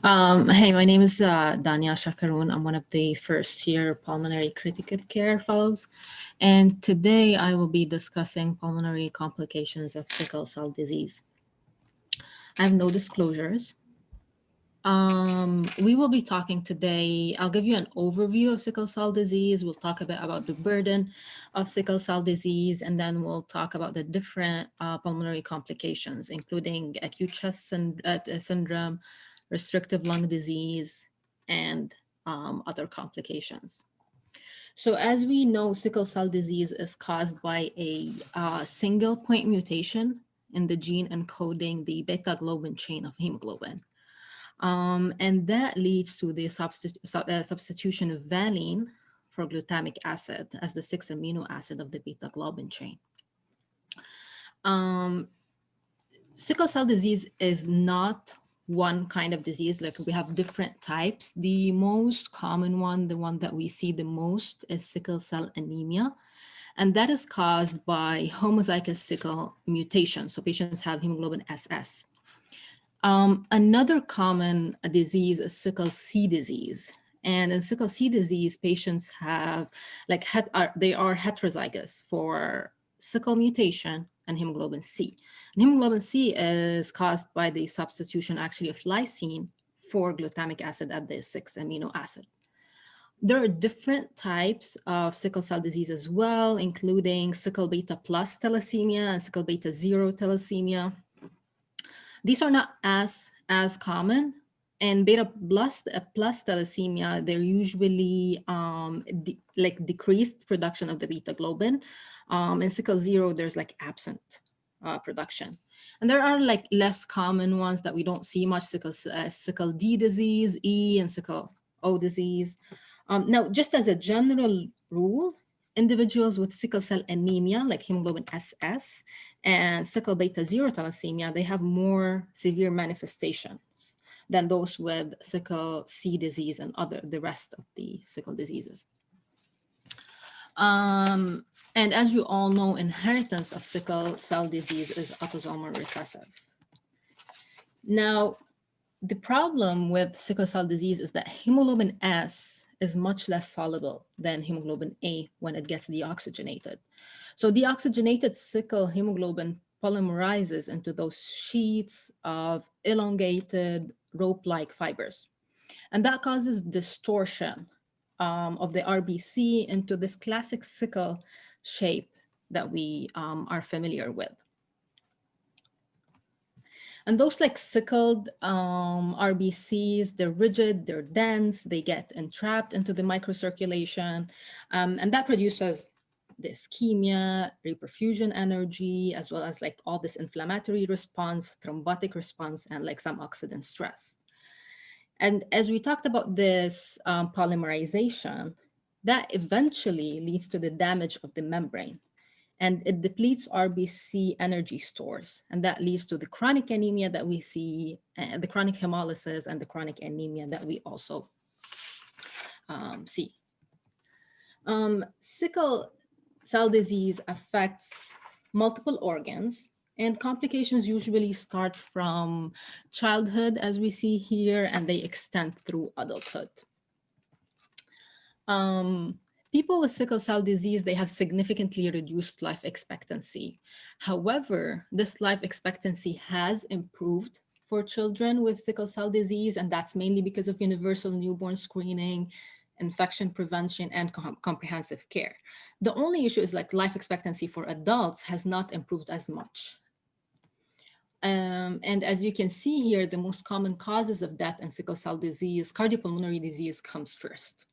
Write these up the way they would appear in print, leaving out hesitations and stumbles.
Hey, my name is Danya Shakaroun. I'm one of the first-year pulmonary critical care fellows, and today I will be discussing pulmonary complications of sickle cell disease. I have no disclosures. We will be talking today. I'll give you an overview of sickle cell disease. We'll talk a bit about the burden of sickle cell disease, and then we'll talk about the different pulmonary complications, including acute chest syndrome, restrictive lung disease, and other complications. So as we know, sickle cell disease is caused by a single point mutation in the gene encoding the beta globin chain of hemoglobin. And that leads to the substitution of valine for glutamic acid as the sixth amino acid of the beta globin chain. Sickle cell disease is not one kind of disease. Like, we have different types. The most common one, the one that we see the most, is sickle cell anemia. And that is caused by homozygous sickle mutation. So patients have hemoglobin SS. Another common disease is sickle C disease. And in sickle C disease, patients have, they are heterozygous for sickle mutation and hemoglobin C. And hemoglobin C is caused by the substitution actually of lysine for glutamic acid at the sixth amino acid. There are different types of sickle cell disease as well, including sickle beta plus thalassemia and sickle beta 0 thalassemia. These are not as common. And beta plus thalassemia, they're usually decreased production of the beta globin. In sickle 0, there's like absent production. And there are like less common ones that we don't see much, sickle D disease, E, and sickle O disease. Now, just as a general rule, individuals with sickle cell anemia, like hemoglobin SS, and sickle beta 0 thalassemia, they have more severe manifestations than those with sickle C disease and the rest of the sickle diseases. And as you all know, inheritance of sickle cell disease is autosomal recessive. Now, the problem with sickle cell disease is that hemoglobin S is much less soluble than hemoglobin A when it gets deoxygenated. So deoxygenated sickle hemoglobin polymerizes into those sheets of elongated rope-like fibers. And that causes distortion of the RBC into this classic sickle shape that we are familiar with. And those like sickled RBCs, they're rigid, they're dense, they get entrapped into the microcirculation, and that produces the ischemia, reperfusion energy, as well as like all this inflammatory response, thrombotic response, and like some oxidant stress. And as we talked about this polymerization, that eventually leads to the damage of the membrane. And it depletes RBC energy stores. And that leads to the chronic anemia that we see, the chronic hemolysis, and the chronic anemia that we also see. Sickle cell disease affects multiple organs, and complications usually start from childhood, as we see here, and they extend through adulthood. People with sickle cell disease, they have significantly reduced life expectancy. However, this life expectancy has improved for children with sickle cell disease, and that's mainly because of universal newborn screening, infection prevention, and comprehensive care. The only issue is like life expectancy for adults has not improved as much. And as you can see here, the most common causes of death in sickle cell disease, cardiopulmonary disease comes first.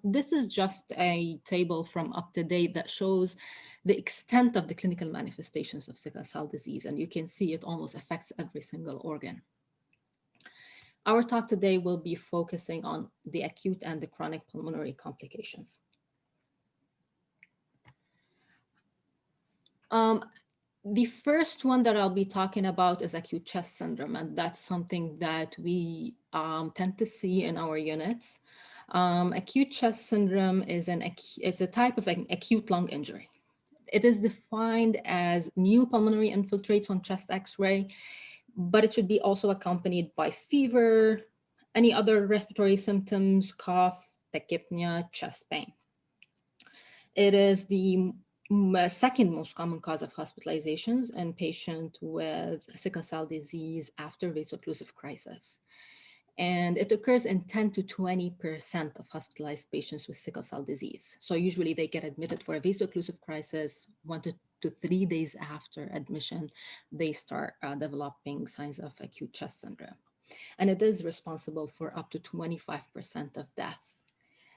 This is just a table from UpToDate that shows the extent of the clinical manifestations of sickle cell disease, and you can see it almost affects every single organ. Our talk today will be focusing on the acute and the chronic pulmonary complications. The first one that I'll be talking about is acute chest syndrome, and that's something that we tend to see in our units. Acute chest syndrome is a type of an acute lung injury. It is defined as new pulmonary infiltrates on chest X-ray but it should be also accompanied by fever, any other respiratory symptoms, cough, tachypnea, chest pain. It is the second most common cause of hospitalizations in patients with sickle cell disease after vaso-occlusive crisis. And it occurs in 10 to 20% of hospitalized patients with sickle cell disease. So usually they get admitted for a vaso-occlusive crisis. 1 to 3 days after admission, they start developing signs of acute chest syndrome. And it is responsible for up to 25% of death.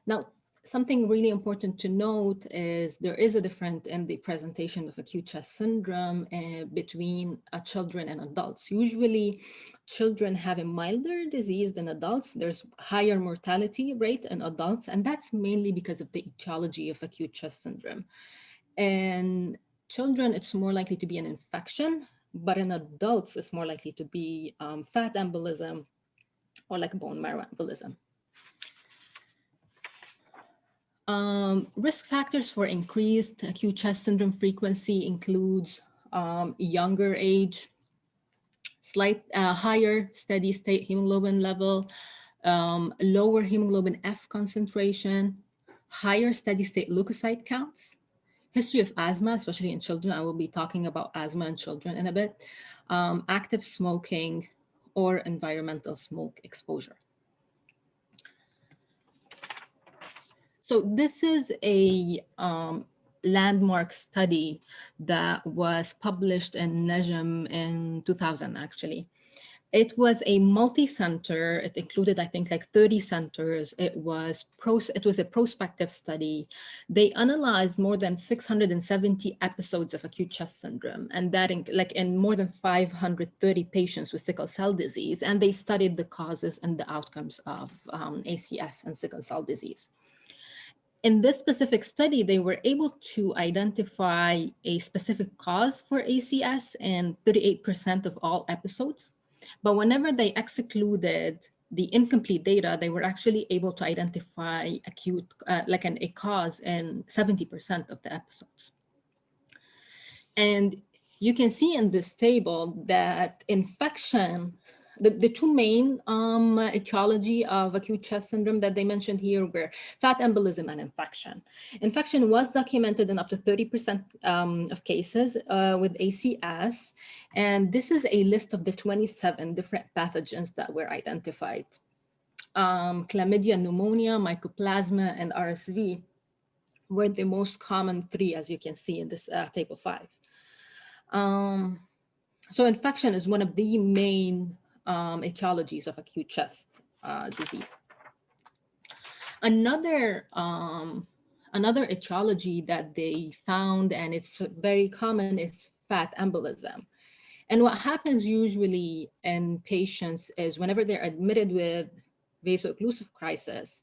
Now, something really important to note is there is a difference in the presentation of acute chest syndrome between children and adults. Usually, children have a milder disease than adults. There's higher mortality rate in adults, and that's mainly because of the etiology of acute chest syndrome. In children, it's more likely to be an infection, but in adults, it's more likely to be fat embolism or like bone marrow embolism. Risk factors for increased acute chest syndrome frequency includes younger age, slight higher steady state hemoglobin level, lower hemoglobin F concentration, higher steady state leukocyte counts, history of asthma, especially in children. I will be talking about asthma in children in a bit, active smoking, or environmental smoke exposure. So this is a landmark study that was published in NEJM in 2000, actually. It was a multi-center. It included, I think, like 30 centers. It was a prospective study. They analyzed more than 670 episodes of acute chest syndrome, and that in more than 530 patients with sickle cell disease. And they studied the causes and the outcomes of ACS and sickle cell disease. In this specific study, they were able to identify a specific cause for ACS in 38% of all episodes. But whenever they excluded the incomplete data, they were actually able to identify acute, a cause in 70% of the episodes. And you can see in this table that infection, the two main etiology of acute chest syndrome that they mentioned here were fat embolism and infection. Infection was documented in up to 30% of cases with ACS. And this is a list of the 27 different pathogens that were identified. Chlamydia, pneumonia, mycoplasma, and RSV were the most common three, as you can see in this table 5. So infection is one of the main etiologies of acute chest disease. Another etiology that they found, and it's very common, is fat embolism. And what happens usually in patients is whenever they're admitted with vaso-occlusive crisis,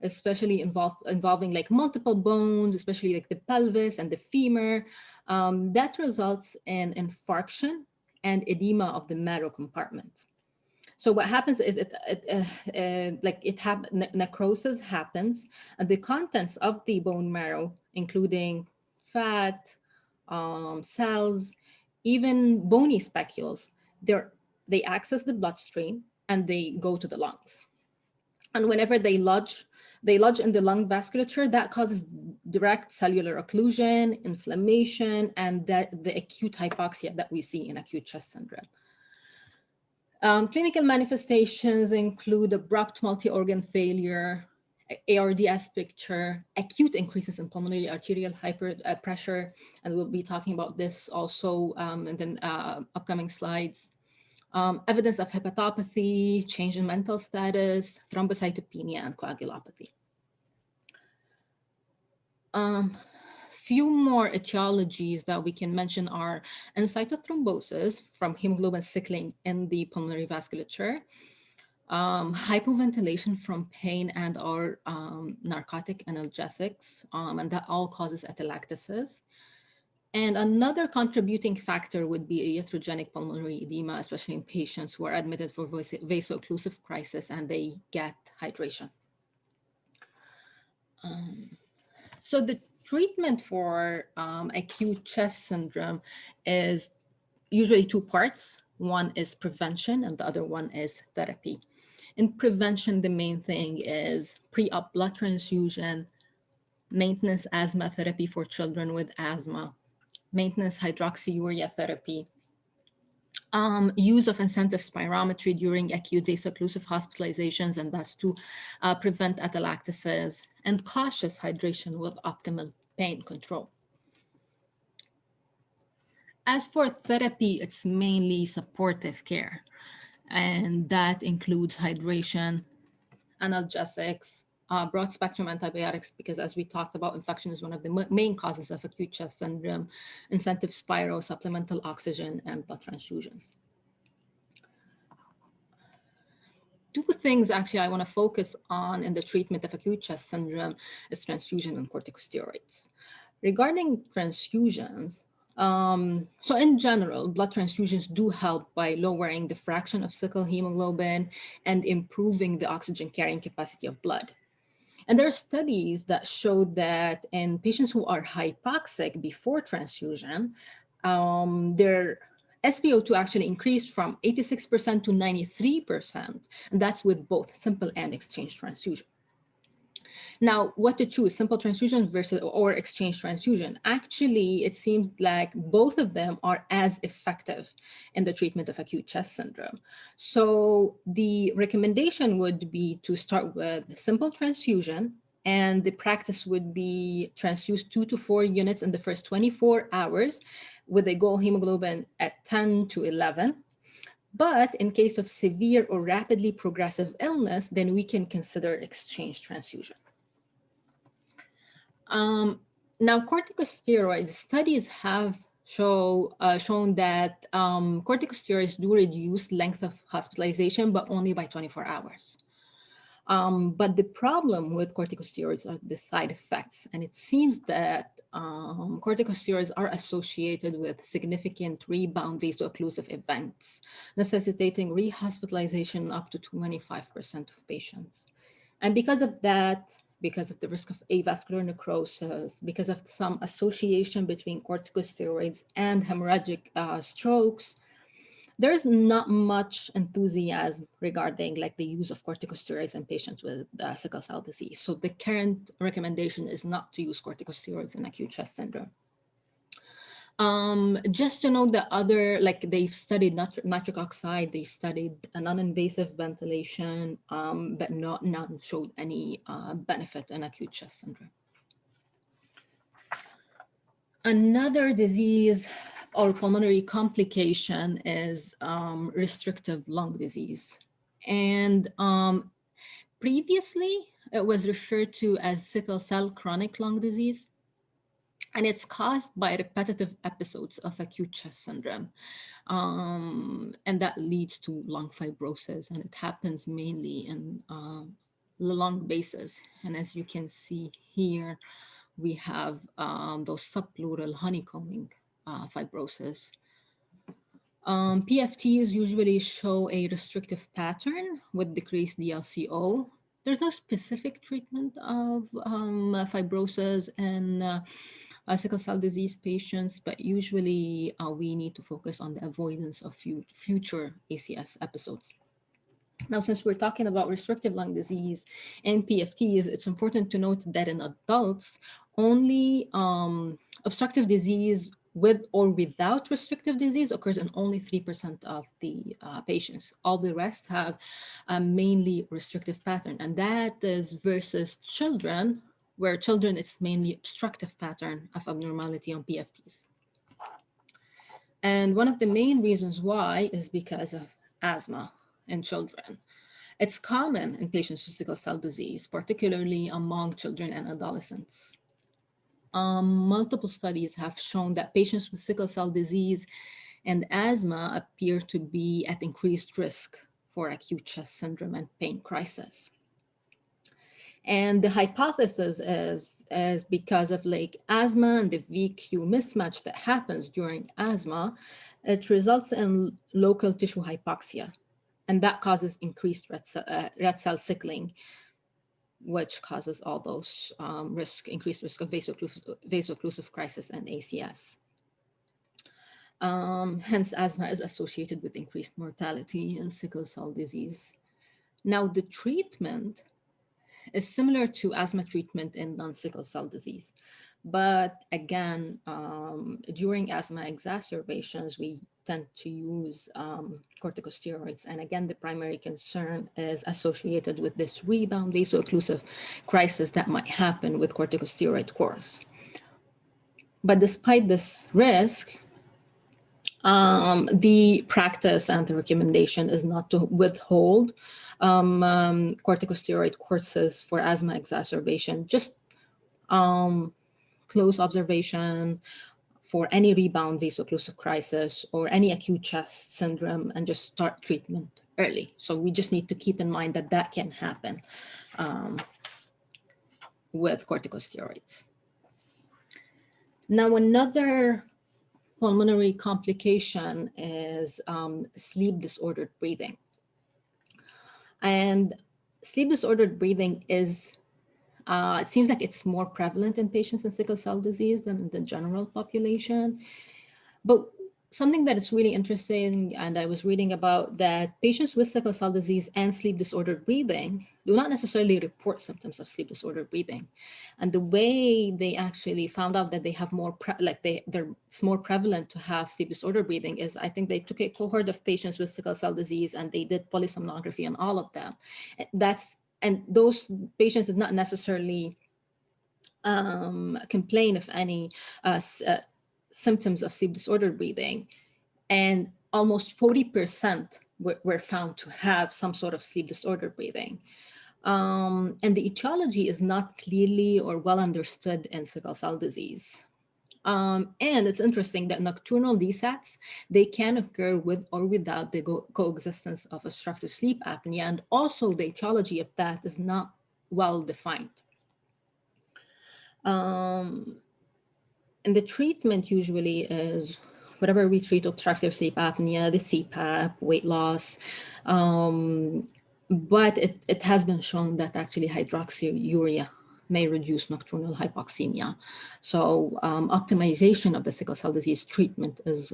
especially involving like multiple bones, especially like the pelvis and the femur, that results in infarction and edema of the marrow compartment. So what happens is necrosis happens, and the contents of the bone marrow, including fat, cells, even bony specules, they access the bloodstream and they go to the lungs. And whenever they lodge in the lung vasculature, that causes direct cellular occlusion, inflammation, and the acute hypoxia that we see in acute chest syndrome. Clinical manifestations include abrupt multi-organ failure, ARDS picture, acute increases in pulmonary arterial pressure, and we'll be talking about this also in the upcoming slides. Evidence of hepatopathy, change in mental status, thrombocytopenia, and coagulopathy. Few more etiologies that we can mention are encytothrombosis from hemoglobin sickling in the pulmonary vasculature, hypoventilation from pain and or narcotic analgesics, and that all causes atelectasis. And another contributing factor would be iatrogenic pulmonary edema, especially in patients who are admitted for vaso-occlusive crisis and they get hydration. So the treatment for acute chest syndrome is usually two parts. One is prevention and the other one is therapy. In prevention, the main thing is pre-op blood transfusion, maintenance asthma therapy for children with asthma, maintenance hydroxyurea therapy, use of incentive spirometry during acute vaso-occlusive hospitalizations, and that's to prevent atelectasis, and cautious hydration with optimal pain control. As for therapy, it's mainly supportive care, and that includes hydration, analgesics, broad spectrum antibiotics, because as we talked about, infection is one of the main causes of acute chest syndrome, incentive spiro, supplemental oxygen, and blood transfusions. Two things actually I want to focus on in the treatment of acute chest syndrome is transfusion and corticosteroids. Regarding transfusions, so in general, blood transfusions do help by lowering the fraction of sickle hemoglobin and improving the oxygen carrying capacity of blood. And there are studies that show that in patients who are hypoxic before transfusion, their SpO2 actually increased from 86% to 93%, and that's with both simple and exchange transfusion. Now, what to choose, simple transfusion versus or exchange transfusion? Actually, it seems like both of them are as effective in the treatment of acute chest syndrome. So the recommendation would be to start with simple transfusion, and the practice would be transfuse 2 to 4 units in the first 24 hours with a goal hemoglobin at 10 to 11. But in case of severe or rapidly progressive illness, then we can consider exchange transfusion. Now, corticosteroids, studies have shown that corticosteroids do reduce length of hospitalization, but only by 24 hours. But the problem with corticosteroids are the side effects. And it seems that corticosteroids are associated with significant rebound vaso-occlusive events, necessitating rehospitalization up to 25% of patients. And because of that, because of the risk of avascular necrosis, because of some association between corticosteroids and hemorrhagic strokes, there's not much enthusiasm regarding like the use of corticosteroids in patients with sickle cell disease. So the current recommendation is not to use corticosteroids in acute chest syndrome. Just to know the other, like they've studied nitric oxide, they studied a non-invasive ventilation, but none showed any benefit in acute chest syndrome. Another disease or pulmonary complication is restrictive lung disease. And previously, it was referred to as sickle cell chronic lung disease. And it's caused by repetitive episodes of acute chest syndrome. And that leads to lung fibrosis, and it happens mainly in the lung bases. And as you can see here, we have those subpleural honeycombing fibrosis. PFTs usually show a restrictive pattern with decreased DLCO. There's no specific treatment of fibrosis and sickle cell disease patients, but usually we need to focus on the avoidance of future ACS episodes. Now, since we're talking about restrictive lung disease and PFTs, it's important to note that in adults, only obstructive disease with or without restrictive disease occurs in only 3% of the patients. All the rest have a mainly restrictive pattern, and that is versus children, where children, it's mainly obstructive pattern of abnormality on PFTs. And one of the main reasons why is because of asthma in children. It's common in patients with sickle cell disease, particularly among children and adolescents. Multiple studies have shown that patients with sickle cell disease and asthma appear to be at increased risk for acute chest syndrome and pain crisis. And the hypothesis is because of like asthma and the VQ mismatch that happens during asthma, it results in local tissue hypoxia, and that causes increased red cell sickling, which causes all those increased risk of vaso-occlusive crisis and ACS. Hence, asthma is associated with increased mortality in sickle cell disease. Now, the treatment is similar to asthma treatment in non-sickle cell disease. But again, during asthma exacerbations, we tend to use corticosteroids. And again, the primary concern is associated with this rebound vaso-occlusive crisis that might happen with corticosteroid course. But despite this risk, the practice and the recommendation is not to withhold corticosteroid courses for asthma exacerbation, just close observation for any rebound vaso-occlusive crisis or any acute chest syndrome, and just start treatment early. So we just need to keep in mind that that can happen with corticosteroids. Now, another pulmonary complication is sleep disordered breathing. And sleep disordered breathing is, it seems like it's more prevalent in patients in sickle cell disease than in the general population. But something that is really interesting, and I was reading about, that patients with sickle cell disease and sleep disordered breathing do not necessarily report symptoms of sleep disordered breathing. And the way they actually found out that they have more, it's more prevalent to have sleep disordered breathing is, I think they took a cohort of patients with sickle cell disease and they did polysomnography on all of them. And those patients did not necessarily complain of any symptoms of sleep disordered breathing, and almost 40% were found to have some sort of sleep disordered breathing. And the etiology is not clearly or well understood in sickle cell disease. And it's interesting that nocturnal DSATs, they can occur with or without the coexistence of obstructive sleep apnea, and also the etiology of that is not well defined. And the treatment usually is whatever we treat obstructive sleep apnea, the CPAP, weight loss. But it has been shown that actually hydroxyurea may reduce nocturnal hypoxemia. So optimization of the sickle cell disease treatment is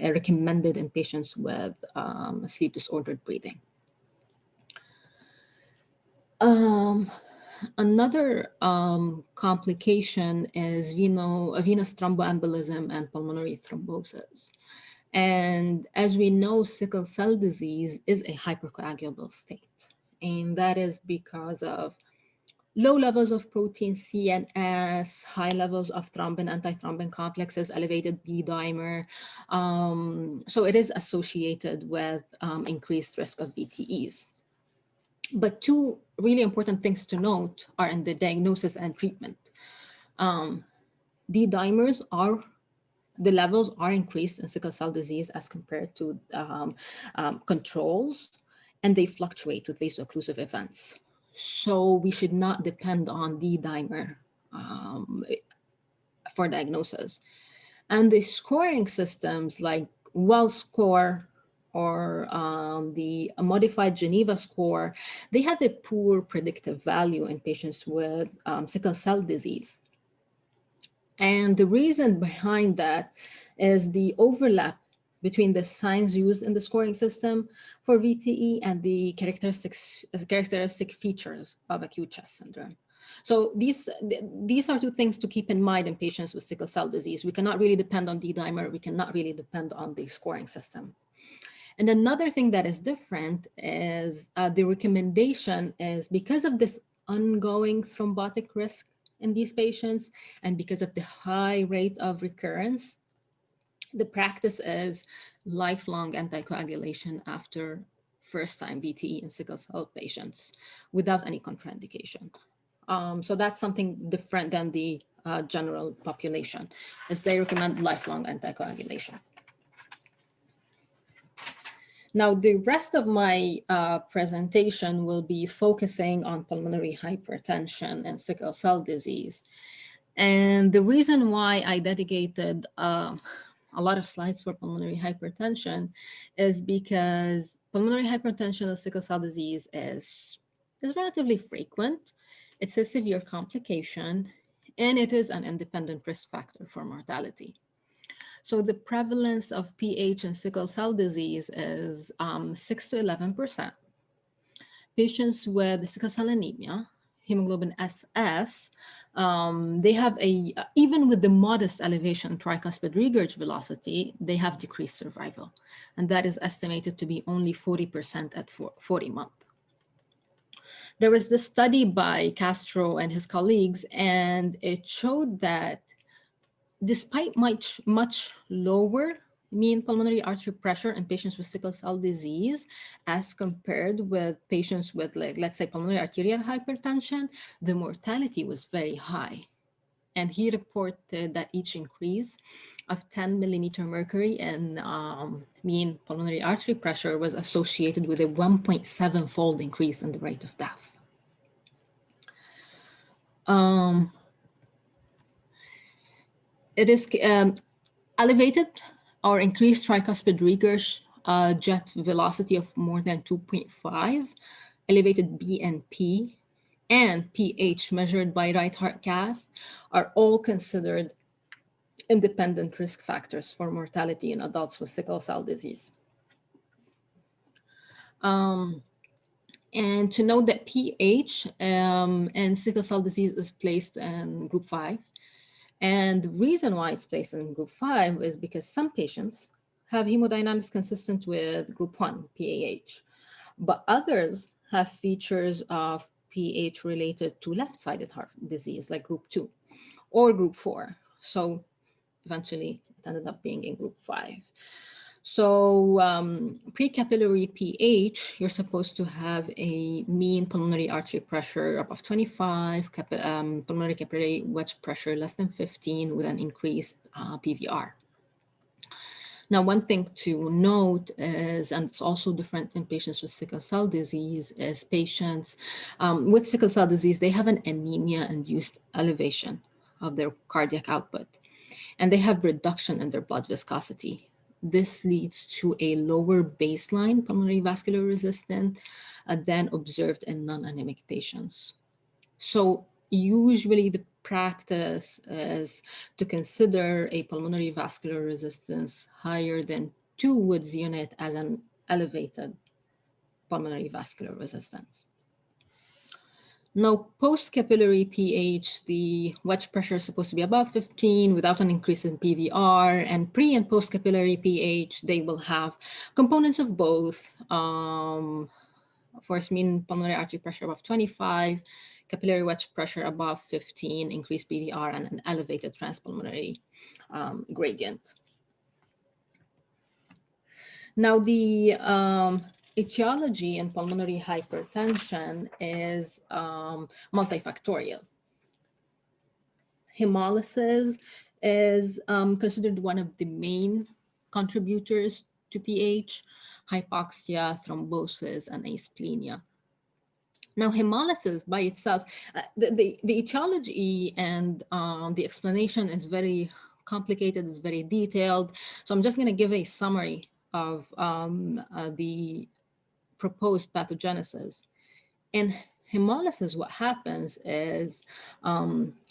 recommended in patients with sleep disordered breathing. Another complication is venous thromboembolism and pulmonary thrombosis. And as we know, sickle cell disease is a hypercoagulable state. And that is because of low levels of protein CNS, high levels of thrombin, antithrombin complexes, elevated B dimer. So it is associated with increased risk of VTEs. But two really important things to note are in the diagnosis and treatment. D dimers the levels are increased in sickle cell disease as compared to controls, and they fluctuate with vaso-occlusive events. So we should not depend on D dimer for diagnosis. And the scoring systems like Wells score or the modified Geneva score, they have a poor predictive value in patients with sickle cell disease. And the reason behind that is the overlap between the signs used in the scoring system for VTE and the characteristic features of acute chest syndrome. So these are two things to keep in mind in patients with sickle cell disease. We cannot really depend on D-dimer. We cannot really depend on the scoring system. And another thing that is different is the recommendation is because of this ongoing thrombotic risk in these patients, and because of the high rate of recurrence, the practice is lifelong anticoagulation after first-time VTE in sickle cell patients without any contraindication. So that's something different than the general population, as they recommend lifelong anticoagulation. Now, the rest of my presentation will be focusing on pulmonary hypertension and sickle cell disease. And the reason why I dedicated a lot of slides for pulmonary hypertension is because pulmonary hypertension and sickle cell disease is relatively frequent. It's a severe complication, and it is an independent risk factor for mortality. So the prevalence of PH in sickle cell disease is 6 to 11%. Patients with sickle cell anemia, hemoglobin SS, they have even with the modest elevation in tricuspid regurg velocity, they have decreased survival. And that is estimated to be only 40% at 40 months. There was this study by Castro and his colleagues, and it showed that despite much lower mean pulmonary artery pressure in patients with sickle cell disease as compared with patients with, like, let's say, pulmonary arterial hypertension, the mortality was very high. And he reported that each increase of 10 millimeter mercury in mean pulmonary artery pressure was associated with a 1.7-fold increase in the rate of death. It is elevated or increased tricuspid regurg jet velocity of more than 2.5, elevated BNP, and pH measured by right heart cath are all considered independent risk factors for mortality in adults with sickle cell disease. And to note that pH and sickle cell disease is placed in group 5. And the reason why it's placed in group 5 is because some patients have hemodynamics consistent with group 1, PAH, but others have features of PH related to left-sided heart disease, like group 2 or group 4. So eventually it ended up being in group 5. So pre-capillary pH, you're supposed to have a mean pulmonary artery pressure above 25, pulmonary capillary wedge pressure less than 15 with an increased PVR. Now, one thing to note is, and it's also different in patients with sickle cell disease, is patients with sickle cell disease, they have an anemia-induced elevation of their cardiac output, and they have reduction in their blood viscosity. This leads to a lower baseline pulmonary vascular resistance than observed in non-anemic patients. So usually the practice is to consider a pulmonary vascular resistance higher than 2 Wood's unit as an elevated pulmonary vascular resistance. Now, post-capillary pH, the wedge pressure is supposed to be above 15 without an increase in PVR, and pre- and post-capillary pH, they will have components of both. First, mean pulmonary artery pressure above 25, capillary wedge pressure above 15, increased PVR, and an elevated transpulmonary gradient. Now, the etiology in pulmonary hypertension is multifactorial. Hemolysis is considered one of the main contributors to PH, hypoxia, thrombosis, and asplenia. Now, hemolysis by itself, the etiology and the explanation is very complicated, is very detailed. So I'm just going to give a summary of the proposed pathogenesis. In hemolysis, what happens is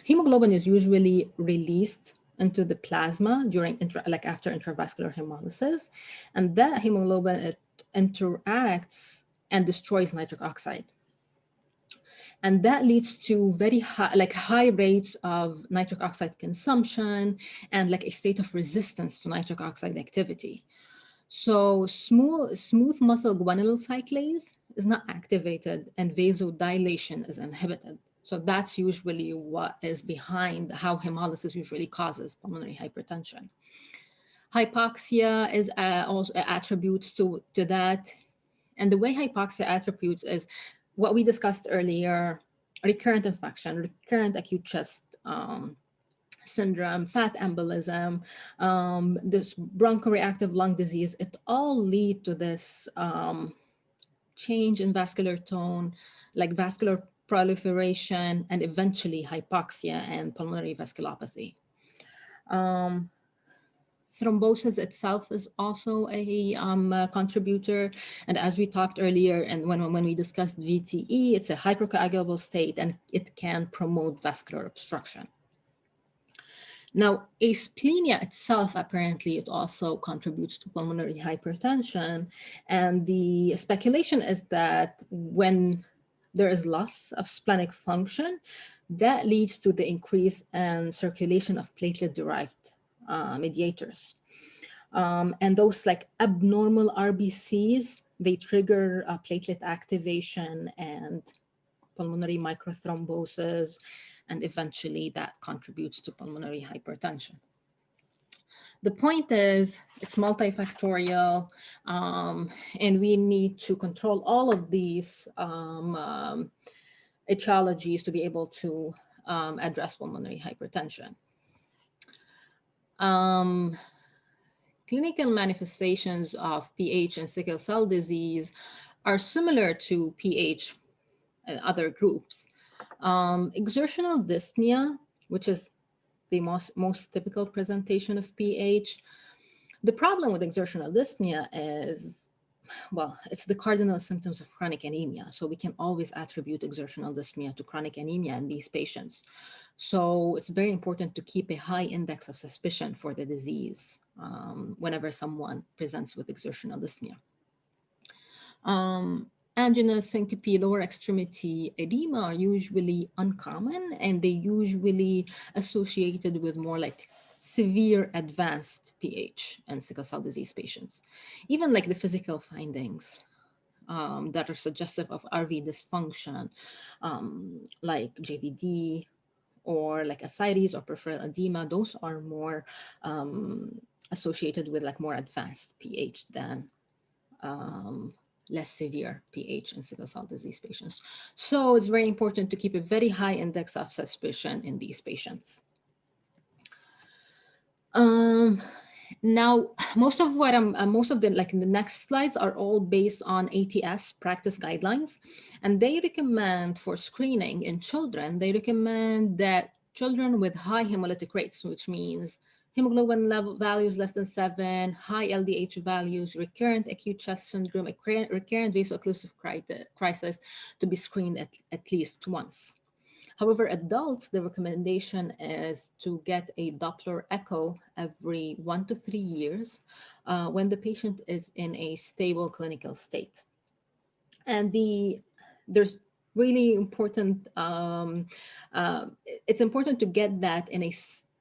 hemoglobin is usually released into the plasma during after intravascular hemolysis, and that hemoglobin, it interacts and destroys nitric oxide. And that leads to very high rates of nitric oxide consumption and like a state of resistance to nitric oxide activity. So smooth muscle guanylyl cyclase is not activated and vasodilation is inhibited. So that's usually what is behind how hemolysis usually causes pulmonary hypertension. Hypoxia is also attributes to that. And the way hypoxia attributes is what we discussed earlier: recurrent infection, recurrent acute chest syndrome, fat embolism, this bronchoreactive lung disease. It all lead to this change in vascular tone, like vascular proliferation, and eventually hypoxia and pulmonary vasculopathy. Thrombosis itself is also a contributor. And as we talked earlier, and when we discussed VTE, it's a hypercoagulable state and it can promote vascular obstruction. Now, asplenia itself, apparently, it also contributes to pulmonary hypertension. And the speculation is that when there is loss of splenic function, that leads to the increase in circulation of platelet-derived mediators. And those like abnormal RBCs, they trigger platelet activation and pulmonary microthrombosis, and eventually that contributes to pulmonary hypertension. The point is, it's multifactorial, and we need to control all of these etiologies to be able to address pulmonary hypertension. Clinical manifestations of PH and sickle cell disease are similar to PH and other groups. Exertional dyspnea, which is the most typical presentation of PH. The problem with exertional dyspnea is, well, it's the cardinal symptoms of chronic anemia. So we can always attribute exertional dyspnea to chronic anemia in these patients. So it's very important to keep a high index of suspicion for the disease whenever someone presents with exertional dyspnea. Angina, syncope, lower extremity edema are usually uncommon, and they usually associated with more like severe advanced PH and sickle cell disease patients. Even like the physical findings that are suggestive of RV dysfunction, like JVD or like ascites or peripheral edema, those are more associated with like more advanced PH than less severe PH and sickle cell disease patients. So it's very important to keep a very high index of suspicion in these patients. Now, most of the like in the next slides are all based on ATS practice guidelines, and they recommend for screening in children, they recommend that children with high hemolytic rates, which means hemoglobin level values less than 7, high LDH values, recurrent acute chest syndrome, recurrent vaso-occlusive crisis, to be screened at least once. However, adults, the recommendation is to get a Doppler echo every 1 to 3 years when the patient is in a stable clinical state. And there's really important, it's important to get that in a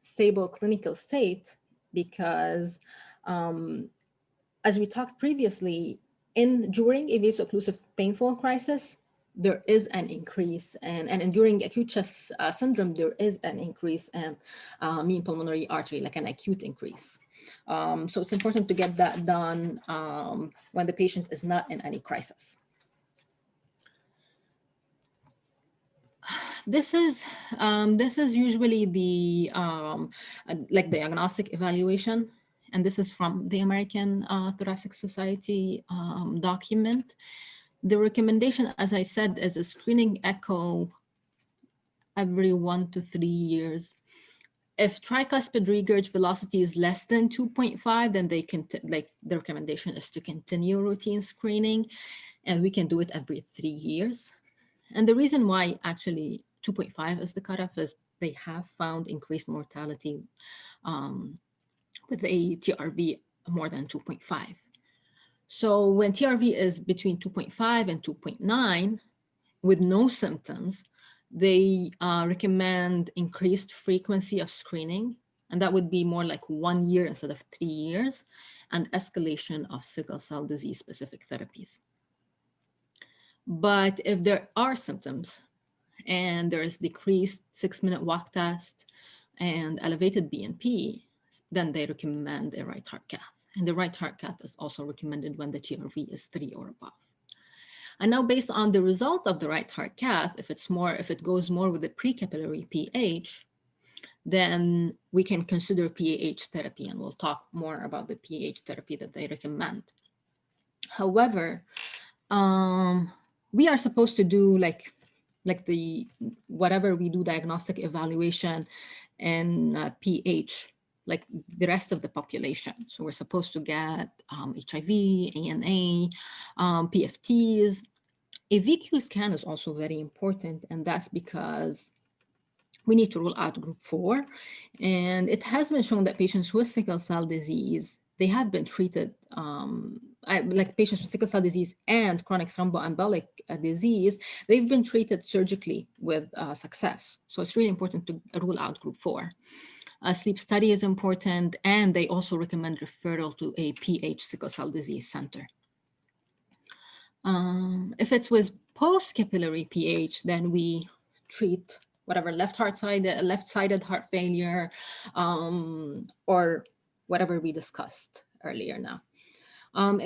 stable clinical state because as we talked previously, during a vaso-occlusive painful crisis, there is an increase, and during acute chest syndrome, there is an increase in mean pulmonary artery, like an acute increase. So it's important to get that done when the patient is not in any crisis. This is usually the like diagnostic evaluation, and this is from the American Thoracic Society document. The recommendation, as I said, is a screening echo every 1 to 3 years. If tricuspid regurg velocity is less than 2.5, then they can like the recommendation is to continue routine screening, and we can do it every 3 years. And the reason why actually 2.5 is the cutoff is they have found increased mortality with a TRV more than 2.5. So when TRV is between 2.5 and 2.9 with no symptoms, they recommend increased frequency of screening, and that would be more like 1 year instead of 3 years, and escalation of sickle cell disease specific therapies. But if there are symptoms and there is decreased 6-minute walk test and elevated BNP, then they recommend a right heart cath. And the right heart cath is also recommended when the TRV is 3 or above. And now based on the result of the right heart cath, if it goes more with the precapillary PH, then we can consider PAH therapy, and we'll talk more about the PAH therapy that they recommend. However, we are supposed to do like the whatever we do diagnostic evaluation in PH, like the rest of the population. So we're supposed to get HIV, ANA, PFTs. A VQ scan is also very important, and that's because we need to rule out group 4. And it has been shown that patients with sickle cell disease, they have been treated, like patients with sickle cell disease and chronic thromboembolic disease, they've been treated surgically with success. So it's really important to rule out group 4. A sleep study is important, and they also recommend referral to a PH sickle cell disease center. If it's with post-capillary PH, then we treat whatever left-sided heart failure, or whatever we discussed earlier now.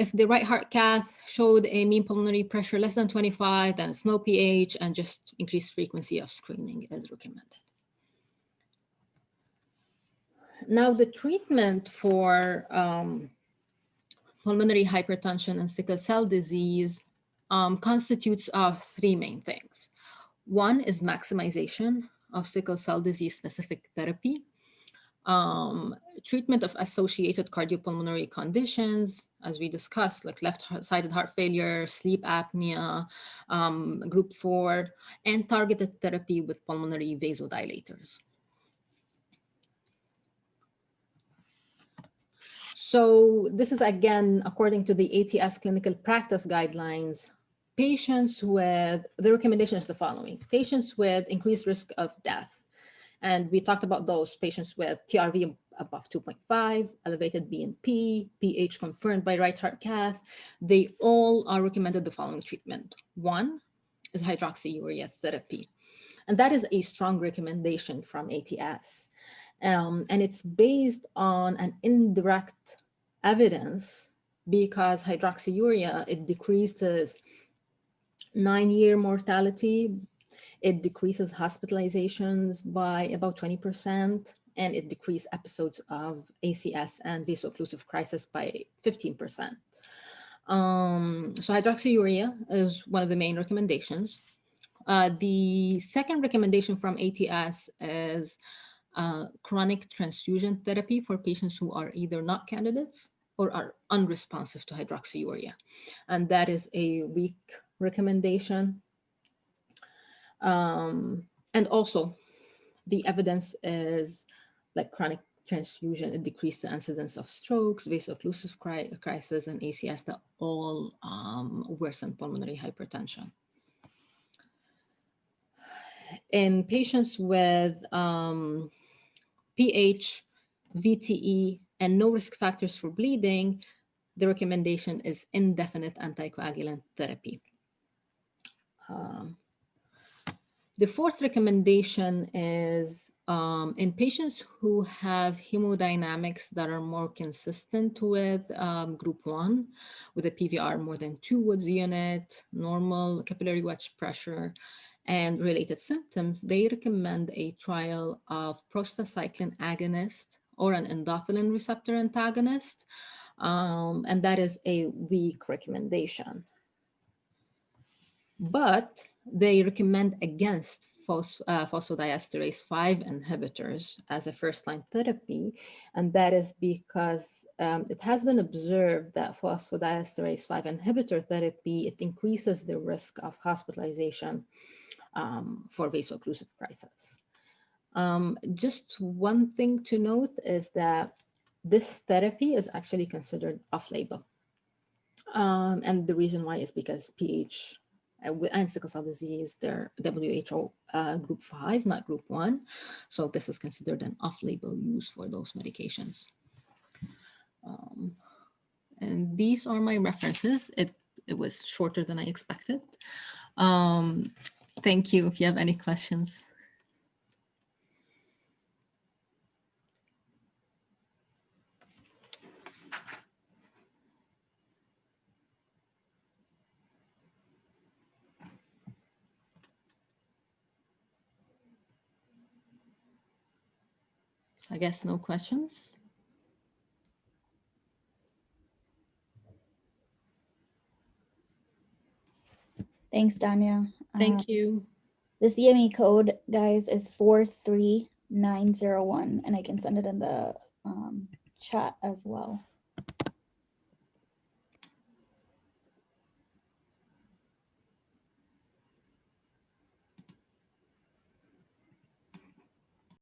If the right heart cath showed a mean pulmonary pressure less than 25, then it's no PH, and just increased frequency of screening is recommended. Now, the treatment for pulmonary hypertension and sickle cell disease constitutes of 3 main things. One is maximization of sickle cell disease specific therapy, treatment of associated cardiopulmonary conditions, as we discussed, like left-sided heart failure, sleep apnea, group 4, and targeted therapy with pulmonary vasodilators. So this is, again, according to the ATS clinical practice guidelines, the recommendation is the following: patients with increased risk of death. And we talked about those patients with TRV above 2.5, elevated BNP, PH confirmed by right heart cath. They all are recommended the following treatment. One is hydroxyurea therapy. And that is a strong recommendation from ATS. And it's based on an indirect evidence, because hydroxyurea, it decreases 9-year mortality, it decreases hospitalizations by about 20%, and it decreases episodes of ACS and vaso-occlusive crisis by 15%. So hydroxyurea is one of the main recommendations. The second recommendation from ATS is chronic transfusion therapy for patients who are either not candidates or are unresponsive to hydroxyurea. And that is a weak recommendation. And also, the evidence is like chronic transfusion, it decreased the incidence of strokes, vaso-occlusive crisis, and ACS that all worsen pulmonary hypertension. In patients with PH, VTE, and no risk factors for bleeding, the recommendation is indefinite anticoagulant therapy. The fourth recommendation is in patients who have hemodynamics that are more consistent with group 1, with a PVR more than 2 Woods unit, normal capillary wedge pressure, and related symptoms, they recommend a trial of prostacyclin agonist or an endothelin receptor antagonist, and that is a weak recommendation. But they recommend against phosphodiesterase 5 inhibitors as a first-line therapy, and that is because it has been observed that phosphodiesterase 5 inhibitor therapy, it increases the risk of hospitalization for vaso-occlusive crisis. Just one thing to note is that this therapy is actually considered off-label. And the reason why is because PH and sickle cell disease, they're WHO group 5, not group 1. So this is considered an off-label use for those medications. And these are my references. It was shorter than I expected. Thank you. If you have any questions. I guess no questions. Thanks, Danya. Thank you. The CME code, guys, is 43901, and I can send it in the chat as well.